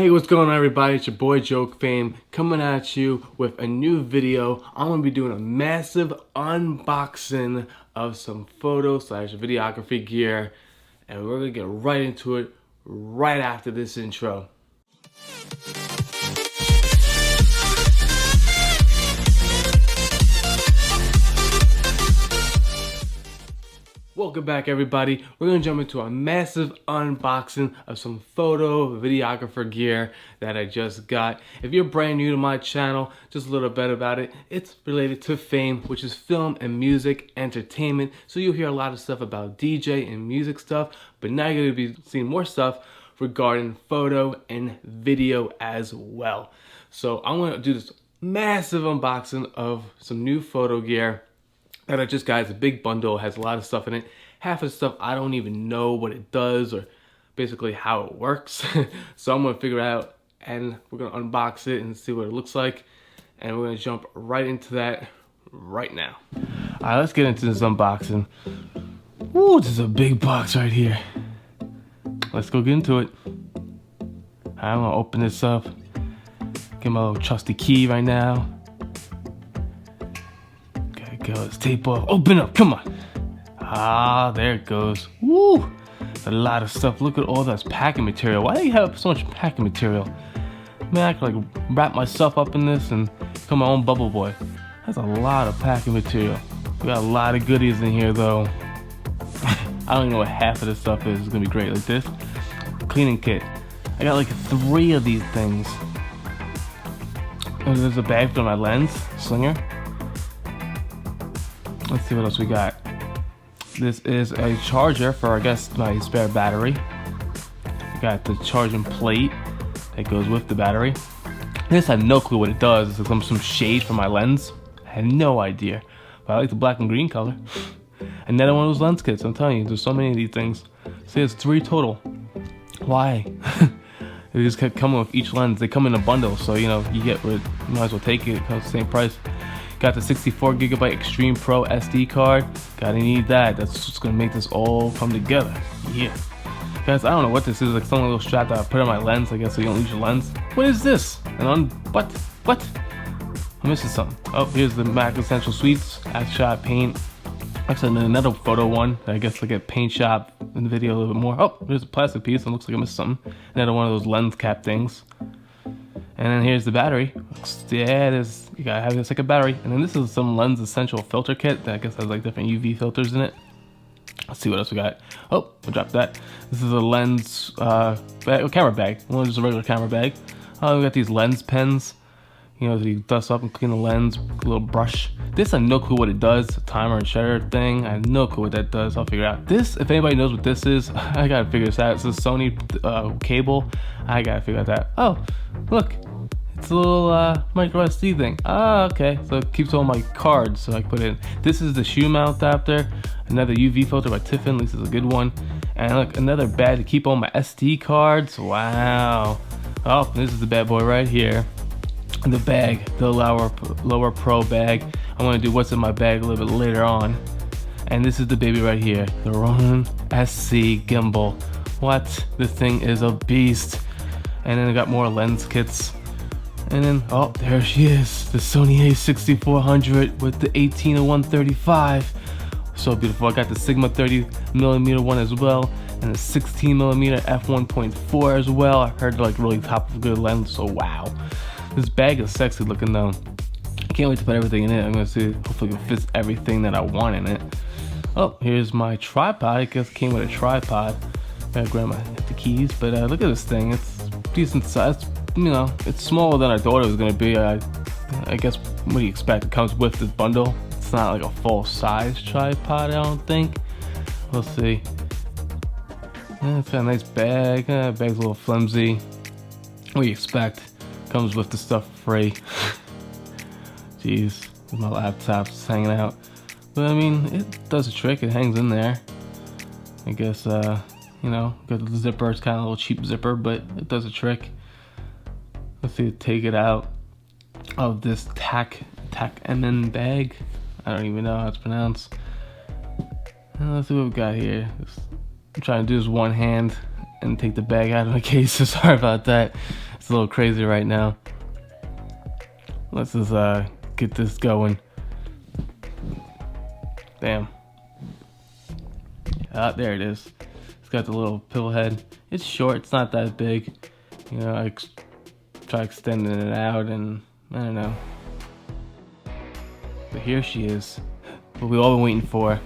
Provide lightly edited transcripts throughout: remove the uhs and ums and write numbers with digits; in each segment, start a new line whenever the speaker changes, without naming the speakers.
Hey, what's going on everybody? It's your boy Joke Fame coming at you with a new video. I'm going to be doing a massive unboxing of some photo/videography gear, and we're going to get right into it right after this intro. Welcome back everybody. We're going to jump into a massive unboxing of some photo videographer gear that I just got. If you're brand new to my channel, just a little bit about it. It's related to fame, which is film and music entertainment. So you'll hear a lot of stuff about DJ and music stuff, but now you're going to be seeing more stuff regarding photo and video as well. So I'm going to do this massive unboxing of some new photo gear that I just got. It's a big bundle, has a lot of stuff in it. Half of the stuff I don't even know what it does or basically how it works. So I'm gonna figure it out and we're gonna unbox it and see what it looks like. And we're gonna jump right into that right now. All right, let's get into this unboxing. Ooh, this is a big box right here. Let's go get into it. I'm gonna open this up. Get my little trusty key right now. Go, let's tape off. Open up, come on. Ah, there it goes. Woo! A lot of stuff. Look at all this packing material. Why do you have so much packing material? Man, I could like wrap myself up in this and become my own bubble boy. That's a lot of packing material. We got a lot of goodies in here though. I don't even know what half of this stuff is. It's gonna be great. Like this cleaning kit. I got like 3 of these things. And there's a bag for my lens slinger. Let's see what else we got. This is a charger for, I guess, my spare battery. We got the charging plate that goes with the battery. This, I have no clue what it does. It's like some shade for my lens. I had no idea. But I like the black and green color. Another one of those lens kits. I'm telling you, there's so many of these things. See, it's 3 total. Why? They just kept coming with each lens. They come in a bundle, so you know, you might as well take it. It comes the same price. Got the 64GB Extreme Pro SD card. Gotta need that. That's what's gonna make this all come together. Yeah. Guys, I don't know what this is. Like some little strap that I put on my lens, I guess, so you don't lose your lens. What is this? What? I'm missing something. Oh, here's the Mac Essential Suites. Shot paint. Actually, another photo one. I guess like a paint shop in the video a little bit more. Oh, there's a plastic piece. It looks like I missed something. Another one of those lens cap things. And then here's the battery. Yeah, it is. You gotta have this like a battery. And then this is some Lens Essential filter kit that I guess has like different UV filters in it. Let's see what else we got. Oh, we'll drop that. This is a lens camera bag. Well, just a regular camera bag. Oh, we got these lens pens. You know, so you dust up and clean the lens. A little brush. This, I have no clue what it does. A timer and shutter thing. I have no clue what that does. I'll figure it out. This, if anybody knows what this is, I gotta figure this out. It's a Sony cable. I gotta figure out that. Oh, look. It's a little micro SD thing. Ah, okay. So it keeps all my cards so I can put it in. This is the shoe mount adapter. Another UV filter by Tiffin. At least it's a good one. And look, another bag to keep all my SD cards. Wow. Oh, this is the bad boy right here. The bag, the lower pro bag. I'm gonna do what's in my bag a little bit later on. And this is the baby right here, the Ronin SC gimbal. What? This thing is a beast. And then I got more lens kits. And then, oh, there she is, the Sony A6400 with the 18-135. So beautiful. I got the Sigma 30mm one as well, and the 16mm f1.4 as well. I heard like really top of good lens, so wow. This bag is sexy looking though. I can't wait to put everything in it. I'm gonna see, hopefully it fits everything that I want in it. Oh, here's my tripod. I guess it came with a tripod. Gotta grab the keys, but look at this thing. It's decent size. You know, it's smaller than I thought it was gonna be. I guess what do you expect? It comes with this bundle. It's not like a full size tripod, I don't think. We'll see. Yeah, it's got a nice bag. Bag's a little flimsy. What do you expect? Comes with the stuff free. Jeez, my laptop's hanging out. But I mean, it does a trick. It hangs in there. I guess you know, got the zipper. It's kind of a little cheap zipper, but it does a trick. Let's see, take it out of this tack MN bag. I don't even know how it's pronounced. Let's see what we got here. I'm trying to do this one hand and take the bag out of my case, so sorry about that. a little crazy right now. Let's just get this going. Damn. There it is. It's got the little pivot head. It's short, it's not that big. You know, I try extending it out and I don't know. But here she is. What we all been waiting for.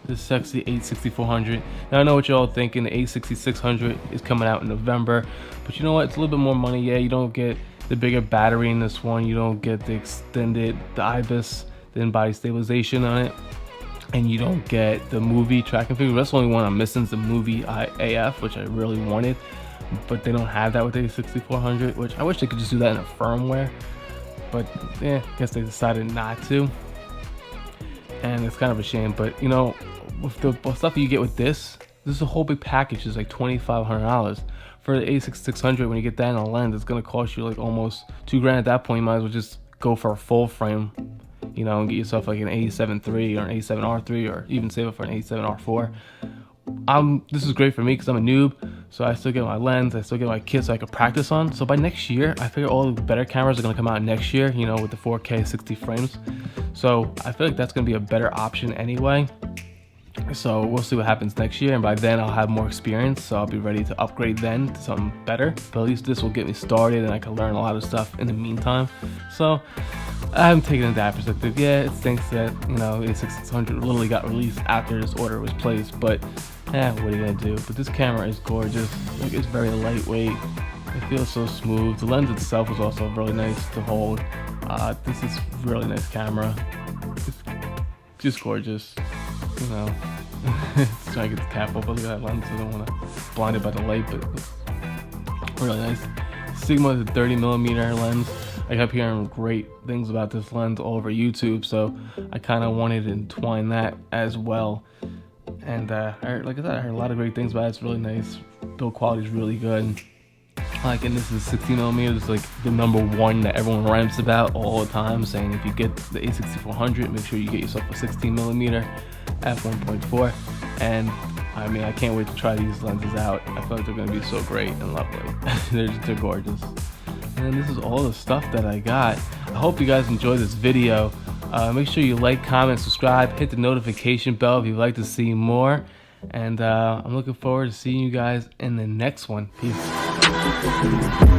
This sexy A6400. Now I know what you're all thinking. The A6600 is coming out in November. But you know what? It's a little bit more money. Yeah, you don't get the bigger battery in this one. You don't get the extended, the IBIS, the in-body stabilization on it. And you don't get the movie tracking figure. That's the only one I'm missing is the movie AF, which I really wanted. But they don't have that with the A6400, which I wish they could just do that in a firmware. But yeah, I guess they decided not to. And it's kind of a shame. But you know, with the stuff you get with this is a whole big package. It's like $2,500. For the A6600, when you get that in a lens, it's gonna cost you like almost $2,000 at that point. You might as well just go for a full frame, you know, and get yourself like an A7 III or an A7R III, or even save it for an A7R4. This is great for me because I'm a noob, so I still get my lens, I still get my kit so I can practice on. So by next year, I figure all the better cameras are gonna come out next year, you know, with the 4K 60 frames. So I feel like that's gonna be a better option anyway. So we'll see what happens next year, and by then I'll have more experience, so I'll be ready to upgrade then to something better. But at least this will get me started and I can learn a lot of stuff in the meantime. So I haven't taken it into that perspective. Yeah, it stinks that, you know, A6600 literally got released after this order was placed, but what are you gonna do? But this camera is gorgeous. Like, it's very lightweight. It feels so smooth. The lens itself is also really nice to hold. This is really nice camera. It's just gorgeous. You know, just trying to get the cap off. Look at that lens. I don't want to blind it by the light, but it's really nice. Sigma is a 30mm lens. I kept hearing great things about this lens all over YouTube, so I kind of wanted to entwine that as well. And like I said, I heard a lot of great things about it. It's really nice. Build quality is really good. Like, and this is 16mm. It's like the #1 that everyone rants about all the time, saying if you get the A6400, make sure you get yourself a 16mm f1.4. And I mean, I can't wait to try these lenses out. I feel like they're gonna be so great and lovely. they're gorgeous. And this is all the stuff that I got. I hope you guys enjoyed this video. Make sure you like, comment, subscribe, hit the notification bell if you'd like to see more. And I'm looking forward to seeing you guys in the next one. Peace.